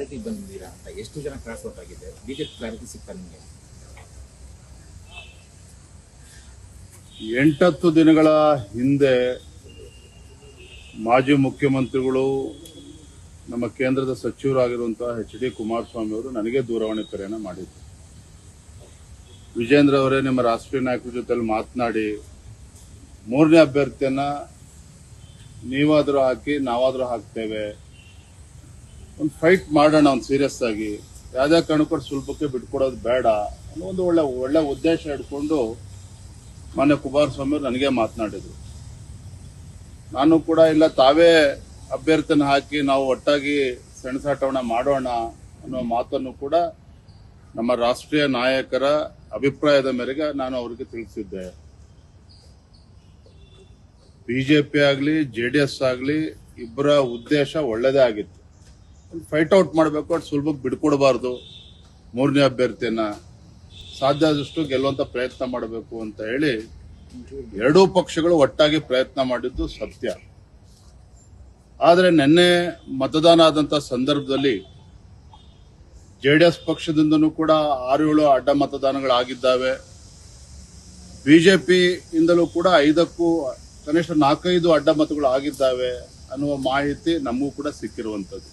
Clarity ಬಂದಿದ್ದೀರಾ ಅಂತ? ಎಷ್ಟು ಜನ ಕ್ರಾಸ್ ಔಟ್ ಆಗಿದೆ? ಬಿಜೆಪಿ ಕ್ಲಾರಿಟಿ ಸಿಗ್ತಾ ನಿಮಗೆ? 8-10 ದಿನಗಳ ಹಿಂದೆ ಮಾಜಿ ಮುಖ್ಯಮಂತ್ರಿಗಳು, ನಮ್ಮ ಕೇಂದ್ರದ ಸಚಿವರಾಗಿರುವಂತಹ HD ಕುಮಾರಸ್ವಾಮಿ ಅವರು ನನಗೆ ದೂರವಾಣಿ ಕರೆಯನ್ನು ಮಾಡಿದ್ರು. ವಿಜೇಂದ್ರ ಅವರೇ, ನಿಮ್ಮ ರಾಷ್ಟ್ರೀಯ ನಾಯಕರ ಜೊತೆಲಿ ಮಾತನಾಡಿ 3ನೇ ಅಭ್ಯರ್ಥಿಯನ್ನ ನೀವಾದರೂ ಹಾಕಿ ನಾವಾದರೂ ಹಾಕ್ತೇವೆ, ಒಂದು ಫೈಟ್ ಮಾಡೋಣ, ಒಂದು ಸೀರಿಯಸ್ ಆಗಿ, ಯಾವುದೇ ಕಾರಣಕ್ಕೂ ಸ್ವಲ್ಪಕ್ಕೆ ಬಿಟ್ಕೊಡೋದು ಬೇಡ ಅನ್ನೋ ಒಂದು ಒಳ್ಳೆ ಉದ್ದೇಶ ಇಟ್ಕೊಂಡು ಮಾನ್ಯ ಕುಮಾರಸ್ವಾಮಿ ಅವರು ನನಗೆ ಮಾತನಾಡಿದ್ರು. ನಾನು ಕೂಡ ಇಲ್ಲ, ತಾವೇ ಅಭ್ಯರ್ಥಿನ ಹಾಕಿ ನಾವು ಒಟ್ಟಾಗಿ ಸೆಣಸಾಟವನ್ನ ಮಾಡೋಣ ಅನ್ನೋ ಮಾತನ್ನು ಕೂಡ ನಮ್ಮ ರಾಷ್ಟ್ರೀಯ ನಾಯಕರ ಅಭಿಪ್ರಾಯದ ಮೇರೆಗೆ ನಾನು ಅವರಿಗೆ ತಿಳಿಸಿದ್ದೆ. ಬಿಜೆಪಿ ಆಗಲಿ JDS ಆಗಲಿ ಇಬ್ಬರ ಉದ್ದೇಶ ಒಳ್ಳೆದೇ ಆಗಿತ್ತು. ಫೈಟ್ ಔಟ್ ಮಾಡಬೇಕು, ಅದು ಸುಲಭಕ್ಕೆ ಬಿಡ್ಕೊಡ್ಬಾರ್ದು, 3ನೇ ಅಭ್ಯರ್ಥಿಯನ್ನ ಸಾಧ್ಯ ಆದಷ್ಟು ಗೆಲ್ಲುವಂತ ಪ್ರಯತ್ನ ಮಾಡಬೇಕು ಅಂತ ಹೇಳಿ ಎರಡೂ ಪಕ್ಷಗಳು ಒಟ್ಟಾಗಿ ಪ್ರಯತ್ನ ಮಾಡಿದ್ದು ಸತ್ಯ. ಆದರೆ ನಿನ್ನೆ ಮತದಾನ ಆದಂತ ಸಂದರ್ಭದಲ್ಲಿ JDS ಪಕ್ಷದಿಂದನೂ ಕೂಡ 6-7 ಅಡ್ಡ ಮತದಾನಗಳಾಗಿದ್ದಾವೆ. ಬಿಜೆಪಿ ಇಂದಲೂ ಕೂಡ 5ಕ್ಕೂ ಕನಿಷ್ಠ 4-5 ಅಡ್ಡ ಮತಗಳು ಆಗಿದ್ದಾವೆ ಅನ್ನುವ ಮಾಹಿತಿ ನಮಗೂ ಕೂಡ ಸಿಕ್ಕಿರುವಂತದ್ದು.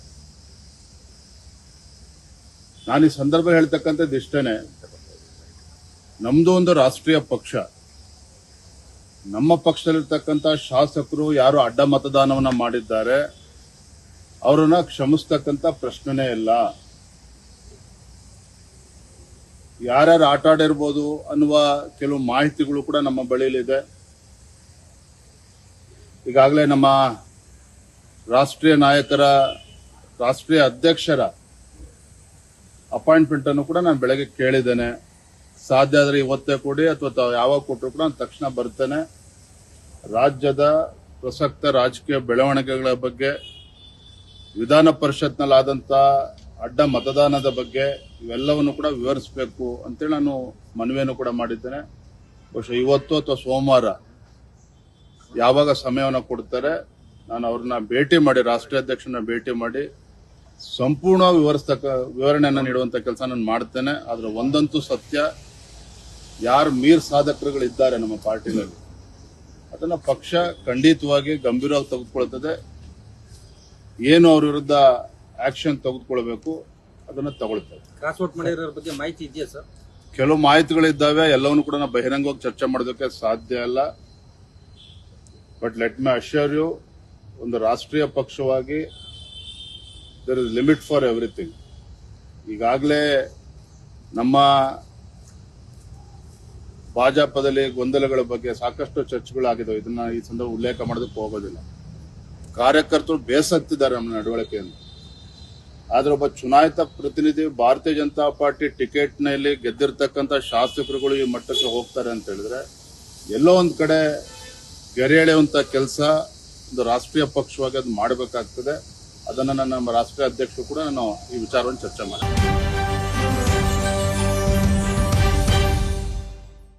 ನಾನು ಈ ಸಂದರ್ಭ ಹೇಳ್ತಕ್ಕಂಥದ್ದು ಇಷ್ಟೇನೆ, ನಮ್ದು ಒಂದು ರಾಷ್ಟ್ರೀಯ ಪಕ್ಷ, ನಮ್ಮ ಪಕ್ಷದಲ್ಲಿರ್ತಕ್ಕಂಥ ಶಾಸಕರು ಯಾರು ಅಡ್ಡ ಮತದಾನವನ್ನ ಮಾಡಿದ್ದಾರೆ ಅವರನ್ನ ಕ್ಷಮಿಸ್ತಕ್ಕಂಥ ಪ್ರಶ್ನೆನೇ ಇಲ್ಲ. ಯಾರ್ಯಾರು ಆಟ ಆಡಿರ್ಬೋದು ಅನ್ನುವ ಕೆಲವು ಮಾಹಿತಿಗಳು ಕೂಡ ನಮ್ಮ ಬಳಿಯಲ್ಲಿದೆ. ಈಗಾಗಲೇ ನಮ್ಮ ರಾಷ್ಟ್ರೀಯ ನಾಯಕರ, ರಾಷ್ಟ್ರೀಯ ಅಧ್ಯಕ್ಷರ ಅಪಾಯಿಂಟ್ಮೆಂಟ್ ಅನ್ನು ಕೂಡ ನಾನು ಬೆಳಗ್ಗೆ ಕೇಳಿದ್ದೇನೆ. ಸಾಧ್ಯ ಆದರೆ ಇವತ್ತೇ ಕೊಡಿ ಅಥವಾ ಯಾವಾಗ ಕೊಟ್ಟರು ಕೂಡ ನಾನು ತಕ್ಷಣ ಬರ್ತೇನೆ. ರಾಜ್ಯದ ಪ್ರಸಕ್ತ ರಾಜಕೀಯ ಬೆಳವಣಿಗೆಗಳ ಬಗ್ಗೆ, ವಿಧಾನ ಪರಿಷತ್ನಲ್ಲಾದಂಥ ಅಡ್ಡ ಮತದಾನದ ಬಗ್ಗೆ ಇವೆಲ್ಲವನ್ನು ಕೂಡ ವಿವರಿಸಬೇಕು ಅಂತೇಳಿ ನಾನು ಮನವಿಯನ್ನು ಕೂಡ ಮಾಡಿದ್ದೇನೆ. ಬಹುಶಃ ಇವತ್ತು ಅಥವಾ ಸೋಮವಾರ ಯಾವಾಗ ಸಮಯವನ್ನು ಕೊಡ್ತಾರೆ ನಾನು ಅವ್ರನ್ನ ಭೇಟಿ ಮಾಡಿ, ರಾಷ್ಟ್ರೀಯ ಅಧ್ಯಕ್ಷರನ್ನ ಭೇಟಿ ಮಾಡಿ ಸಂಪೂರ್ಣ ವಿವರಣೆಯನ್ನು ನೀಡುವಂತ ಕೆಲಸ ನಾನು ಮಾಡ್ತೇನೆ. ಆದ್ರೆ ಒಂದಂತೂ ಸತ್ಯ, ಯಾರು ಮೀರ್ ಸಾಧಕರುಗಳಿದ್ದಾರೆ ನಮ್ಮ ಪಾರ್ಟಿನಲ್ಲಿ ಅದನ್ನ ಪಕ್ಷ ಖಂಡಿತವಾಗಿ ಗಂಭೀರವಾಗಿ ತೆಗೆದುಕೊಳ್ತದೆ. ಏನು ಅವ್ರ ವಿರುದ್ಧ ಆಕ್ಷನ್ ತೆಗೆದುಕೊಳ್ಬೇಕು ಅದನ್ನ ತಗೊಳ್ತೇವೆ. ಕ್ರಾಸ್ ಔಟ್ ಮಾಡಿರೋ ಬಗ್ಗೆ ಮಾಹಿತಿ ಇದೆಯಾ ಸರ್? ಕೆಲವು ಮಾಹಿತಿಗಳಿದ್ದಾವೆ, ಎಲ್ಲವನ್ನು ಕೂಡ ನಾವು ಬಹಿರಂಗವಾಗಿ ಚರ್ಚೆ ಮಾಡೋದಕ್ಕೆ ಸಾಧ್ಯ ಇಲ್ಲ. But let me assure you, ಒಂದು ರಾಷ್ಟ್ರೀಯ ಪಕ್ಷವಾಗಿ there is limit for everything. ಈಗಾಗಲೇ ನಮ್ಮ ಭಾಜಪದಲ್ಲಿ ಗೊಂದಲಗಳ ಬಗ್ಗೆ ಸಾಕಷ್ಟು ಚರ್ಚೆಗಳಾಗಿದ್ದಾವೆ. ಇದನ್ನ ಈ ಸಂದರ್ಭ ಉಲ್ಲೇಖ ಮಾಡೋದಕ್ಕೆ ಹೋಗೋದಿಲ್ಲ. ಕಾರ್ಯಕರ್ತರು ಬೇಸತ್ತಿದ್ದಾರೆ ನಮ್ಮ ನಡವಳಿಕೆಯನ್ನು. ಆದ್ರೆ ಒಬ್ಬ ಚುನಾಯಿತ ಪ್ರತಿನಿಧಿ, ಭಾರತೀಯ ಜನತಾ ಪಾರ್ಟಿ ಟಿಕೆಟ್ನಲ್ಲಿ ಗೆದ್ದಿರ್ತಕ್ಕಂಥ ಶಾಸಕರುಗಳು ಈ ಮಟ್ಟಕ್ಕೆ ಹೋಗ್ತಾರೆ ಅಂತ ಹೇಳಿದ್ರೆ ಎಲ್ಲೋ ಒಂದ್ ಕಡೆ ಗೆರೆ ಎಳೆಯುವಂತ ಕೆಲಸ ಒಂದು ರಾಷ್ಟ್ರೀಯ ಪಕ್ಷವಾಗಿ ಅದು ಮಾಡಬೇಕಾಗ್ತದೆ. ಅದನ್ನ ನಮ್ಮ ರಾಷ್ಟ್ರೀಯ ಅಧ್ಯಕ್ಷರು ಕೂಡ ನಾನು ಈ ವಿಚಾರವನ್ನು ಚರ್ಚೆ ಮಾಡ್ತೀನಿ.